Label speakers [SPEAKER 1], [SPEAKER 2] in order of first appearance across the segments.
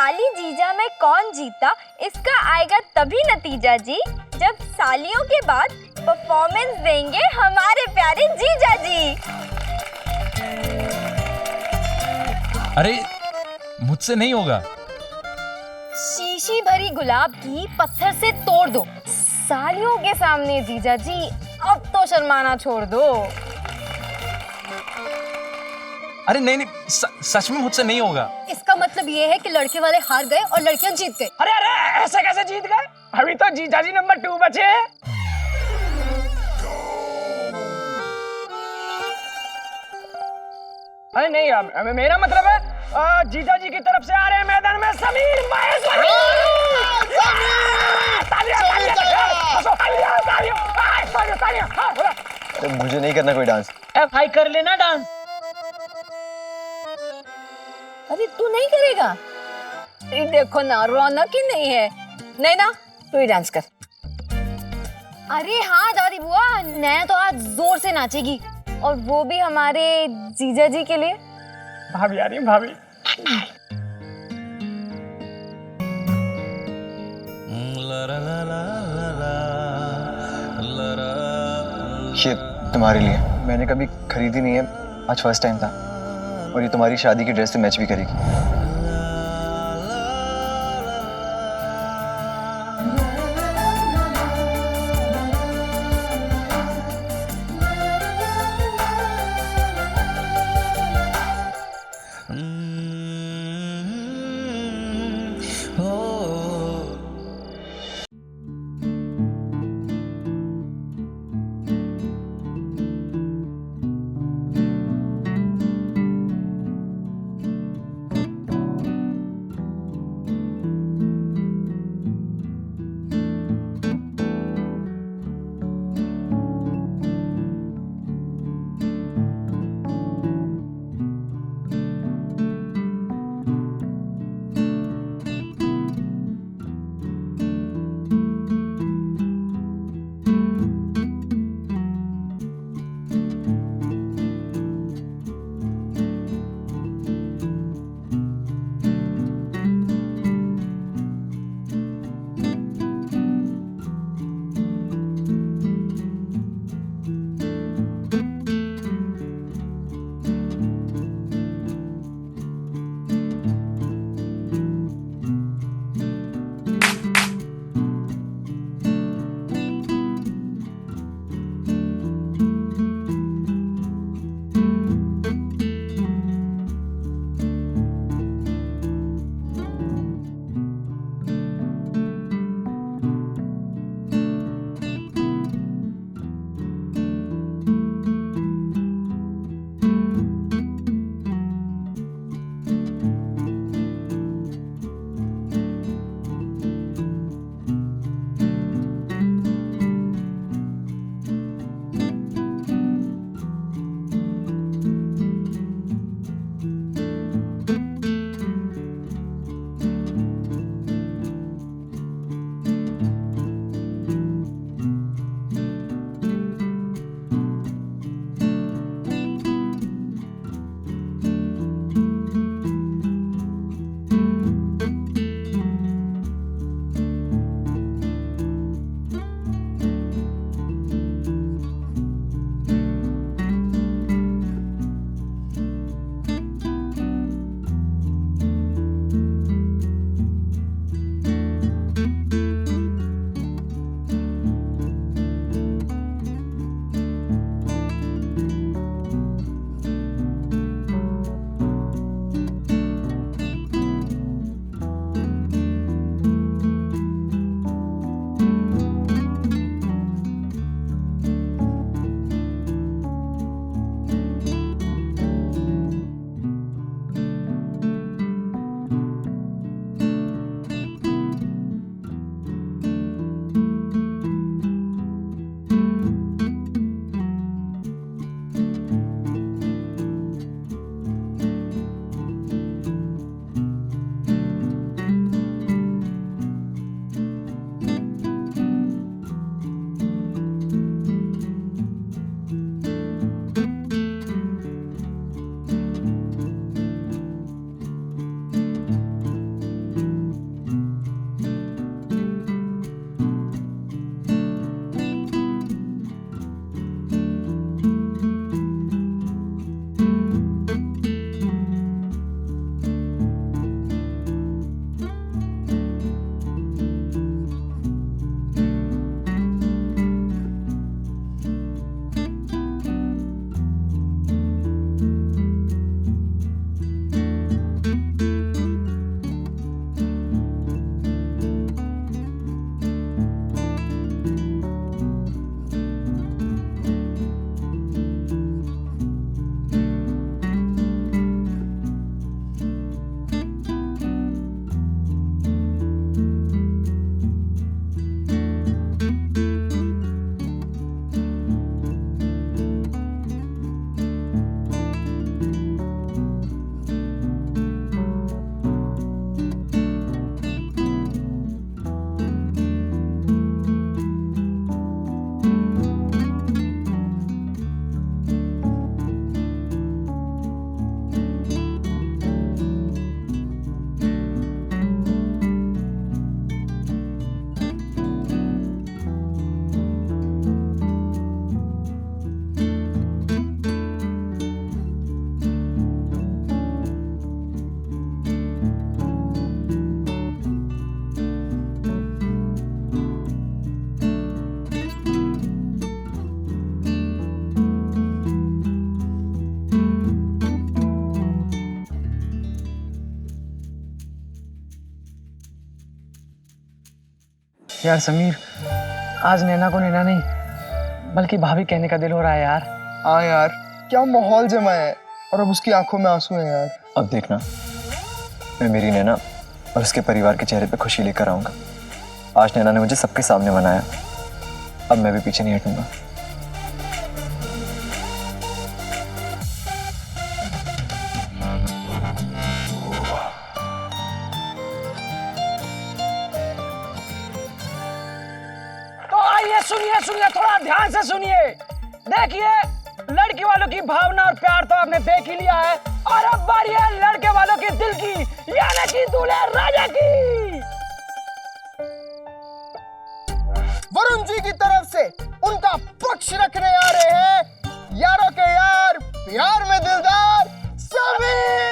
[SPEAKER 1] साली जीजा में कौन जीता इसका आएगा तभी नतीजा जी जब सालियों के बाद परफॉर्मेंस देंगे हमारे प्यारे जीजा जी।
[SPEAKER 2] अरे मुझसे नहीं होगा।
[SPEAKER 1] शीशी भरी गुलाब की पत्थर से तोड़ दो सालियों के सामने जीजा जी, अब तो शर्माना छोड़ दो।
[SPEAKER 2] अरे नहीं नहीं, सच में मुझसे नहीं होगा।
[SPEAKER 1] इसका मतलब ये है कि लड़के वाले हार गए और लड़कियां जीत गए।
[SPEAKER 3] अरे अरे ऐसे कैसे जीत गए? अभी तो जीजाजी नंबर 2 बचे हैं। अरे नहीं, अब मेरा मतलब है जीजाजी की तरफ से आ रहे हैं मैदान में समीर माहेश्वरी।
[SPEAKER 4] तो मुझे नहीं करना कोई डांस।
[SPEAKER 3] भाई कर लेना डांस।
[SPEAKER 1] अरे तू नहीं करेगा? ये देखो ना, रौनक ही नहीं है। नहीं ना, तू ही डांस कर। अरे हाँ दादी बुआ, नैना तो आज जोर से नाचेगी और वो भी हमारे जीजा जी के लिए।
[SPEAKER 3] भाभी आ रही है, भाभी।
[SPEAKER 4] ये तुम्हारे लिए, मैंने कभी खरीदी नहीं है, आज फर्स्ट टाइम था और ये तुम्हारी शादी की ड्रेस से मैच भी करेगी।
[SPEAKER 3] यार समीर, आज नैना को नैना नहीं बल्कि भाभी कहने का दिल हो रहा है यार।
[SPEAKER 5] हाँ यार, क्या माहौल जमा है और अब उसकी आंखों में आंसू हैं यार।
[SPEAKER 4] अब देखना, मैं मेरी नैना और उसके परिवार के चेहरे पे खुशी लेकर आऊंगा। आज नैना ने मुझे सबके सामने मनाया, अब मैं भी पीछे नहीं हटूंगा।
[SPEAKER 3] तो आइए सुनिए सुनिए, थोड़ा ध्यान से सुनिए। देखिए, लड़की वालों की भावना और प्यार तो आपने देख ही लिया है, और अब बारी है लड़के वालों के दिल की, यानी कि दूल्हे राजा की।
[SPEAKER 5] वरुण जी की तरफ से उनका पक्ष रखने आ रहे हैं यारों के यार, प्यार में दिलदार समीर।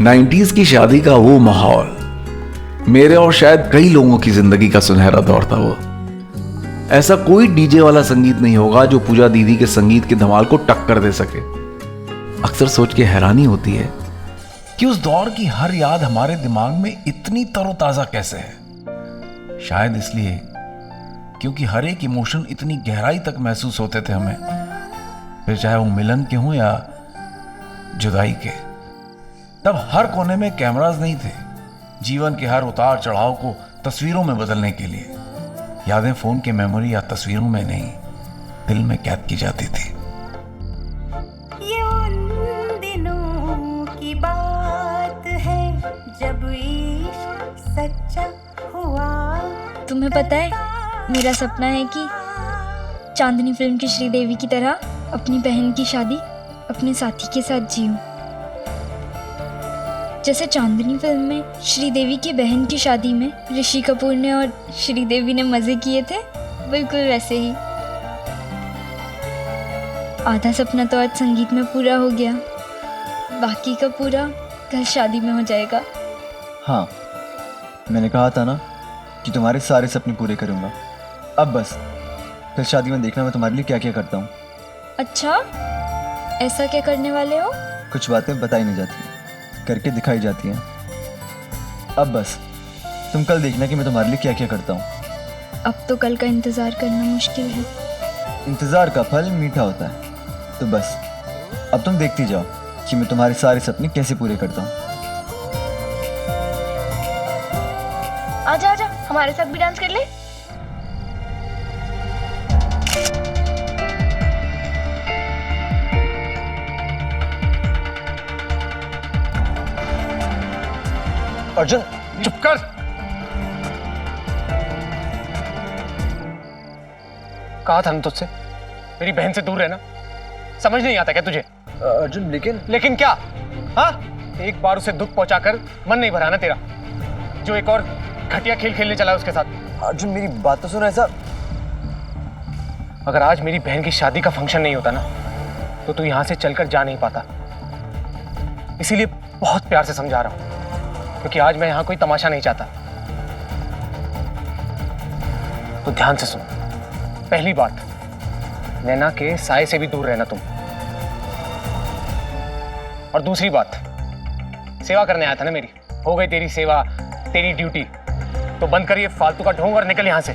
[SPEAKER 6] नाइन्टीज की शादी का वो माहौल मेरे और शायद कई लोगों की जिंदगी का सुनहरा दौर था वो। ऐसा कोई डीजे वाला संगीत नहीं होगा जो पूजा दीदी के संगीत के धमाल को टक्कर दे सके। अक्सर सोच के हैरानी होती है
[SPEAKER 2] कि उस दौर की हर याद हमारे दिमाग में इतनी तरोताजा कैसे है। शायद इसलिए क्योंकि हर एक इमोशन इतनी गहराई तक महसूस होते थे हमें, फिर चाहे वो मिलन के हों या जुदाई के। तब हर कोने में कैमरास नहीं थे, जीवन के हर उतार चढ़ाव को तस्वीरों में बदलने के लिए। यादें फोन के मेमोरी या तस्वीरों में नहीं, दिल में कैद की जाती थी।
[SPEAKER 7] ये उन दिनों की बात है जब इश्क सच्चा हुआ।
[SPEAKER 8] तुम्हें पता है, मेरा सपना है कि चांदनी फिल्म की श्रीदेवी की तरह अपनी बहन की शादी अपने साथी के साथ जीऊं। जैसे चांदनी फिल्म में श्रीदेवी की बहन की शादी में ऋषि कपूर ने और श्रीदेवी ने मजे किए थे, बिल्कुल वैसे ही। आधा सपना तो आज संगीत में पूरा हो गया, बाकी का पूरा कल शादी में हो जाएगा।
[SPEAKER 4] हाँ, मैंने कहा था ना कि तुम्हारे सारे सपने पूरे करूंगा। अब बस कल शादी में देखना मैं तुम्हारे लिए क्या क्या करता हूँ।
[SPEAKER 8] अच्छा, ऐसा क्या करने वाले हो?
[SPEAKER 4] कुछ बातें बताई नहीं जाती, करके दिखाई जाती हैं। अब बस तुम कल देखना कि मैं तुम्हारे लिए क्या क्या करता हूँ।
[SPEAKER 8] अब तो कल का इंतज़ार करना मुश्किल है।
[SPEAKER 4] इंतज़ार का फल मीठा होता है। तो बस अब तुम देखती जाओ कि मैं तुम्हारे सारे सपने कैसे पूरे करता हूँ।
[SPEAKER 8] आजा आजा, हमारे साथ भी डांस कर ले।
[SPEAKER 4] अर्जुन
[SPEAKER 9] चुप कर। कहा था ना तुझसे मेरी बहन से दूर रहना, समझ नहीं आता क्या तुझे?
[SPEAKER 4] अर्जुन
[SPEAKER 9] लेकिन क्या? हाँ, एक बार उसे दुख पहुंचाकर मन नहीं भरा ना तेरा, जो एक और घटिया खेल खेलने चला उसके साथ।
[SPEAKER 4] अर्जुन मेरी बात तो सुनो। ऐसा
[SPEAKER 9] अगर आज मेरी बहन की शादी का फंक्शन नहीं होता ना तो तू यहां से चलकर जा नहीं पाता। इसीलिए बहुत प्यार से समझा रहा हूं, क्योंकि आज मैं यहां कोई तमाशा नहीं चाहता। तो ध्यान से सुन। पहली बात, नैना के साए से भी दूर रहना तुम। और दूसरी बात, सेवा करने आया था ना मेरी, हो गई तेरी सेवा, तेरी ड्यूटी, तो बंद कर ये फालतू का ढोंग और निकल यहां से।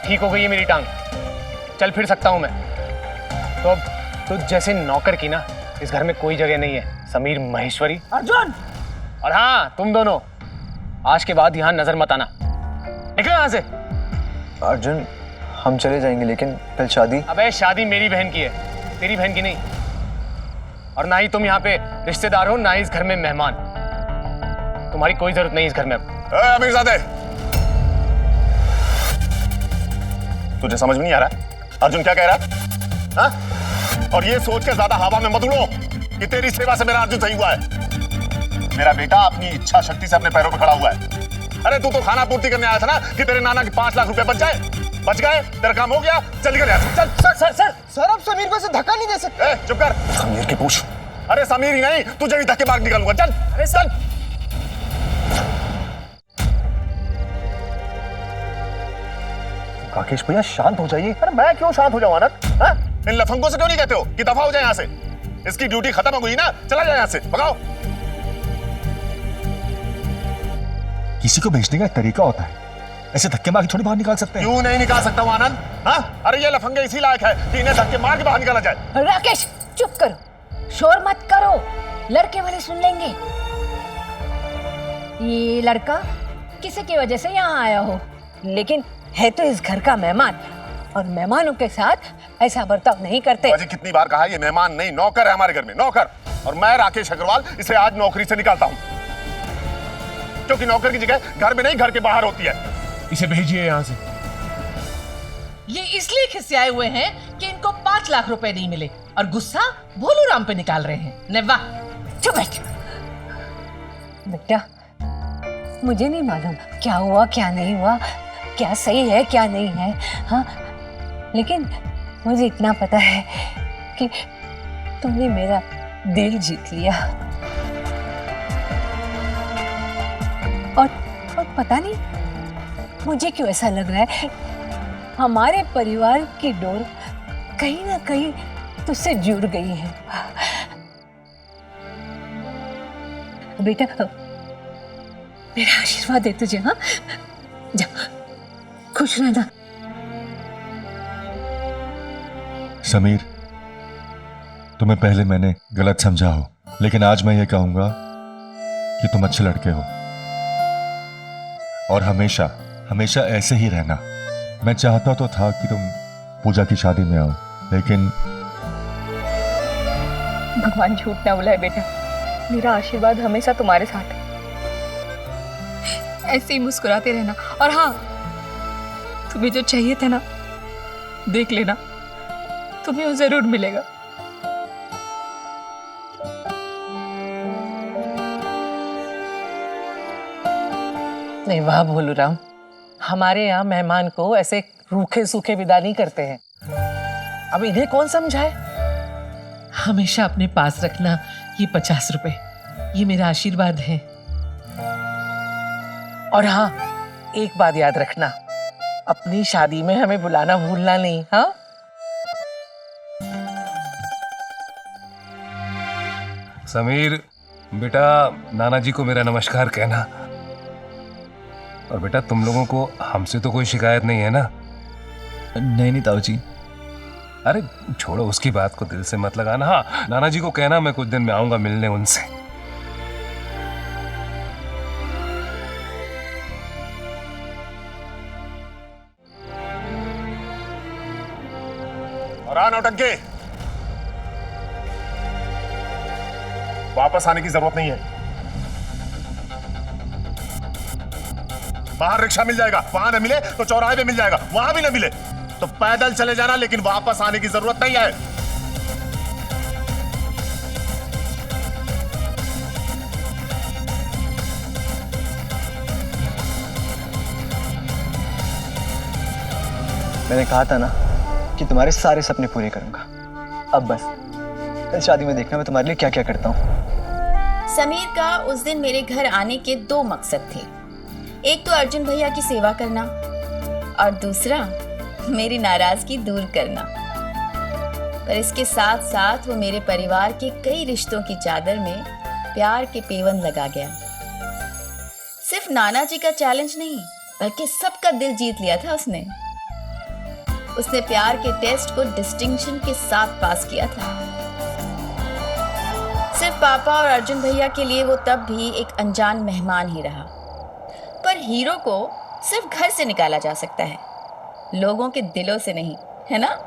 [SPEAKER 9] ठीक हो गई है मेरी टांग, चल फिर सकता हूं मैं। तो अब तुझ जैसे नौकर की ना इस घर में कोई जगह नहीं है, समीर महेश्वरी।
[SPEAKER 3] अर्जुन!
[SPEAKER 9] और हाँ, तुम दोनों आज के बाद यहां नजर मत आना, निकलो यहां से।
[SPEAKER 4] अर्जुन हम चले जाएंगे, लेकिन कल शादी।
[SPEAKER 9] अबे शादी मेरी बहन की है, तेरी बहन की नहीं। और ना ही तुम यहाँ पे रिश्तेदार हो, ना ही इस घर में मेहमान। तुम्हारी कोई जरूरत नहीं इस घर में अब।
[SPEAKER 10] अमीरजादे, तुझे समझ में नहीं आ रहा अर्जुन क्या कह रहा है? हाँ? और ये सोच के ज्यादा हवा में मत उड़ो कि तेरी सेवा से मेरा अर्जुन सही हुआ है। मेरा बेटा अपनी इच्छा शक्ति से अपने पैरों पर खड़ा हुआ है। अरे तू तो खाना पूर्ति करने आया था ना कि तेरे नाना के 5 लाख रुपए बच जाए। बच गए, तेरा काम हो गया, चल निकल यहाँ से। चल।
[SPEAKER 5] सर आप समीर को ऐसे धक्का नहीं दे सकते।
[SPEAKER 10] चुप कर। समीर की पूछ। अरे समीर ही नहीं, तुझे भी धक्के मार के निकालूंगा। चल। अरे चल। राकेश भैया शांत हो जाइए। अरे मैं क्यों शांत हो जाऊं आनंद? इन लफंगों से क्यों नहीं कहते हो कि दफा हो जाए यहाँ से? इसकी ड्यूटी खत्म हो गई ना, चला जाए यहाँ से, भगाओ।
[SPEAKER 11] किसी को भेजने का एक तरीका होता है, ऐसे धक्के मार के थोड़ी बाहर निकाल सकते हैं।
[SPEAKER 10] क्यों नहीं निकाल सकता हूँ आनंद? हाँ? अरे ये लफंगे इसी लायक है कि इन्हें धक्के मार के बाहर निकाला जाए।
[SPEAKER 1] राकेश चुप करो, शोर मत करो, लड़के वाले सुन लेंगे। ये लड़का किसी की वजह से यहाँ आया हो, लेकिन है तो इस घर का मेहमान, और मेहमानों के साथ ऐसा बर्ताव नहीं करते।
[SPEAKER 10] अजी कितनी बार कहा, ये मेहमान नहीं नौकर है हमारे घर में, नौकर। और मैं राकेश अग्रवाल इसे आज नौकरी से निकालता हूँ, क्योंकि नौकर की जगह घर में नहीं घर के बाहर होती है।
[SPEAKER 9] इसे भेजिए यहाँ से।
[SPEAKER 12] ये इसलिए खिसियाए हुए हैं कि इनको 5 लाख रुपए नहीं मिले और गुस्सा भोलू राम पे निकाल रहे हैं। नेवा
[SPEAKER 1] चुप बैठ। बेटा मुझे नहीं मालूम क्या हुआ क्या नहीं हुआ, क्या सही है क्या नहीं है, हाँ, लेकिन मुझे इतना पता है कि तुमने मेरा दिल जीत लिया। और पता नहीं मुझे क्यों ऐसा लग रहा है हमारे परिवार की डोर कहीं ना कहीं तुझसे जुड़ गई है। बेटा मेरा आशीर्वाद दे तुझे, हाँ, जा खुश रहना।
[SPEAKER 11] समीर, तुम्हें पहले मैंने गलत समझा हो, लेकिन आज मैं ये कहूंगा कि तुम अच्छे लड़के हो और हमेशा हमेशा ऐसे ही रहना। मैं चाहता तो था कि तुम पूजा की शादी में आओ, लेकिन
[SPEAKER 8] भगवान झूठ ना बुलाए बेटा, मेरा आशीर्वाद हमेशा तुम्हारे साथ है। ऐसे ही मुस्कुराते रहना, और हाँ, तुम्हें जो चाहिए था ना, देख लेना, तुम्हें वो जरूर मिलेगा।
[SPEAKER 12] नहीं, वाह भोलू राम, हमारे यहाँ मेहमान को ऐसे रूखे सूखे विदा नहीं करते हैं। अब इन्हें कौन समझाए? हमेशा अपने पास रखना ये 50 रुपए, ये मेरा आशीर्वाद है। और हाँ, एक बात याद रखना, अपनी शादी में हमें बुलाना भूलना नहीं। हाँ,
[SPEAKER 9] समीर बेटा, नाना जी को मेरा नमस्कार कहना। और बेटा तुम लोगों को हमसे तो कोई शिकायत नहीं है ना?
[SPEAKER 2] नहीं ताऊ जी।
[SPEAKER 9] अरे छोड़ो उसकी बात को, दिल से मत लगाना। हाँ, नाना जी को कहना मैं कुछ दिन में आऊंगा मिलने उनसे।
[SPEAKER 10] और नौटंकी, वापस आने की जरूरत नहीं है। बाहर रिक्शा मिल जाएगा, वहां न मिले तो चौराहे पे मिल जाएगा, वहां भी न मिले तो पैदल चले जाना, लेकिन वापस आने की जरूरत नहीं है।
[SPEAKER 4] मैंने कहा था ना कि तुम्हारे सारे सपने पूरे करूंगा। अब बस कल शादी में देखना मैं तुम्हारे लिए क्या क्या करता हूँ।
[SPEAKER 1] समीर का उस दिन मेरे घर आने के 2 मकसद थे। एक तो अर्जुन भैया की सेवा करना और दूसरा मेरी नाराजगी दूर करना। पर इसके साथ साथ वो मेरे परिवार के कई रिश्तों की चादर में प्यार के पेवन लगा गया। सिर्फ नाना जी का चैलेंज नहीं, बल्कि सबका दिल जीत लिया था उसने। उसने प्यार के टेस्ट को डिस्टिंक्शन के साथ पास किया था। सिर्फ पापा और अर्जुन भैया के लिए वो तब भी एक अनजान मेहमान ही रहा। पर हीरो को सिर्फ घर से निकाला जा सकता है, लोगों के दिलों से नहीं, है ना?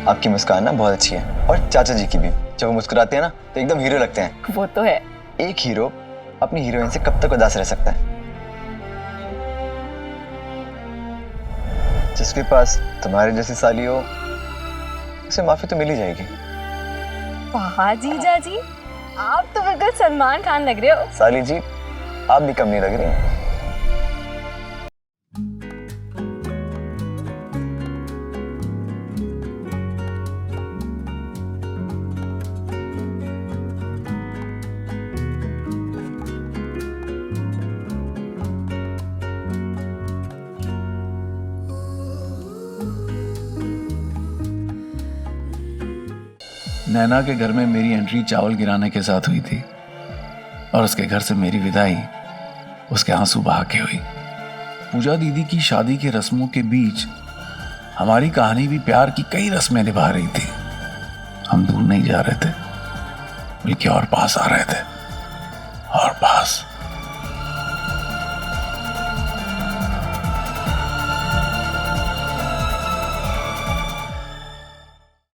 [SPEAKER 4] आपकी मुस्कान ना बहुत अच्छी है, और चाचा जी की भी। जब वो मुस्कुराते हैं ना तो एकदम हीरो लगते हैं।
[SPEAKER 1] वो तो है।
[SPEAKER 4] एक हीरो अपनी हीरोइन से कब तक उदास रह सकता है? जिसके पास तुम्हारे जैसी साली हो उसे माफी तो मिल ही जाएगी।
[SPEAKER 1] वाह जीजा जी, आप तो बिल्कुल सलमान खान लग रहे हो।
[SPEAKER 4] साली जी आप भी कम नहीं लग रही।
[SPEAKER 2] नैना के घर में मेरी एंट्री चावल गिराने के साथ हुई थी और उसके घर से मेरी विदाई उसके आंसू बहा के हुई। पूजा दीदी की शादी के रस्मों के बीच हमारी कहानी भी प्यार की कई रस्में निभा रही थी। हम दूर नहीं जा रहे थे, बल्कि और पास आ रहे थे, और पास।